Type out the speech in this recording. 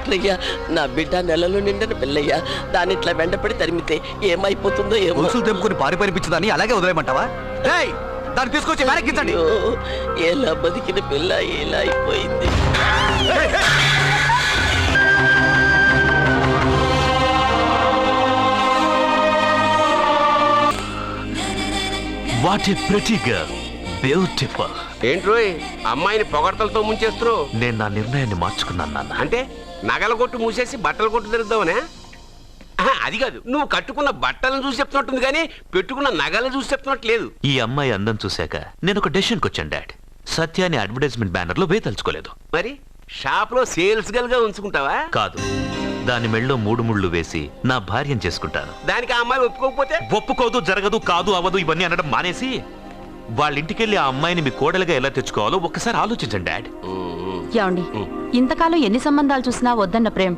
Doctor అయ్యా, నా బిడ్డ నెలలో నిండిన పిల్లయ్యా, దాని ఇట్లా వెంటపడి తరిమితే ఏమైపోతుందో ఏమో. గొలుసులు తెంపుకొని పారిపోయిపించదని అలాగే వదిలేయమంటావా? దాన్ని తీసుకొచ్చి వెనక్కించండి. ఎలా బతికిన పిల్ల ఎలా అయిపోయింది. What a pretty girl, beautiful. ఏంట్రోయ్ అమ్మాయిని పొగడతలతో ముంచేస్తున్నావు? నేను నా నిర్ణయాన్ని మార్చుకున్నాను నాన్న. అంటే నగల కొట్టు మూసేసి బట్టల కొట్టు తిరుగుదామనే? అది కాదు, నువ్వు కట్టుకున్న బట్టలను చూసి చెప్తున్నట్టుంది కానీ పెట్టుకున్న నగలను చూసి చెప్తున్నట్టు లేదు. ఈ అమ్మాయి అందం చూశాక నేను ఒక డెసిషన్కి వచ్చాను డాడ్. సత్యాన్ని అడ్వర్టైజ్మెంట్ బ్యానర్ లో వేయదలుచుకోలేదు. మరి షాప్ లో సేల్స్ గల్ గా ఉంచుకుంటావా? కాదు, దాని మెళ్ళో 3 ముళ్ళు వేసి నా భార్యను చేసుకుంటాను. దానికి ఆ అమ్మాయి ఒప్పుకోకపోతే? ఒప్పుకోదు, జరగదు, కాదు, అవదు ఇవన్నీ అనడం మానేసి వాళ్ళ ఇంటికెళ్ళి ఆ అమ్మాయిని మీ కోడలుగా ఎలా తెచ్చుకోవాలో ఒక్కసారి ఆలోచించండి డాడ్. ఏమండి, ఇంతకాలం ఎన్ని సంబంధాలు చూసినా వద్దన్న ప్రేమ్